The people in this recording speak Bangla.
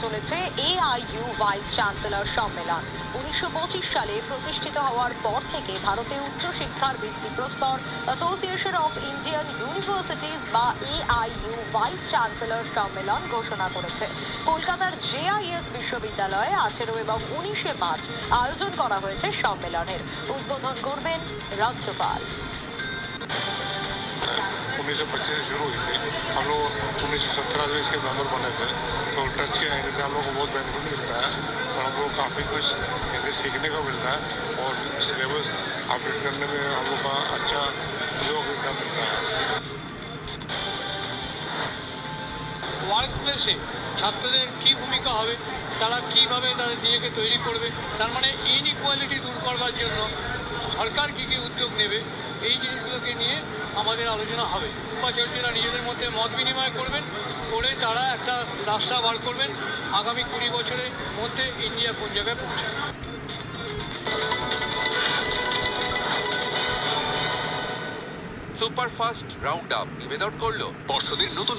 চলেছে AIU ভাইস চ্যান্সেলর সম্মেলন। 1925 সালে প্রতিষ্ঠিত হওয়ার পর থেকে ভারতে উচ্চশিক্ষার ভিত্তিপ্রস্তর অ্যাসোসিয়েশন অফ ইন্ডিয়ান ইউনিভার্সিটিজ বা AIU ভাইস চ্যান্সেলর সম্মেলন ঘোষণা করেছে। কলকাতার JIS বিশ্ববিদ্যালয়ে 18 এবং 19 মার্চ আয়োজন করা হয়েছে সম্মেলনের। উদ্বোধন করবেন রাজ্যপাল। 1925 से शुरू हुई थी। हम लोग 1917 में इसके मेंबर बने थे, तो टच के आने से हम लोग को बहुत बेनिफिट मिलता है और हम लोग को काफ़ी कुछ सीखने को मिलता है और सिलेबस अपडेट करने में हम लोग का अच्छा योगदान मिलता है। ওয়ার্ক প্লেসে ছাত্রদের কী ভূমিকা হবে, তারা কীভাবে তারা নিজেকে তৈরি করবে, তার মানে ইনইকুয়ালিটি দূর করবার জন্য সরকার কী কী উদ্যোগ নেবে, এই জিনিসগুলোকে নিয়ে আমাদের আলোচনা হবে। উপাচার্যরা নিজেদের মধ্যে মত বিনিময় করবেন, করে তারা একটা রাস্তা বার করবেন আগামী 20 বছরের মধ্যে ইন্ডিয়া কোন জায়গায় পৌঁছায়। সুপারফাস্ট রাউন্ড আপ নিবেদন করলো পর্ষদের নতুন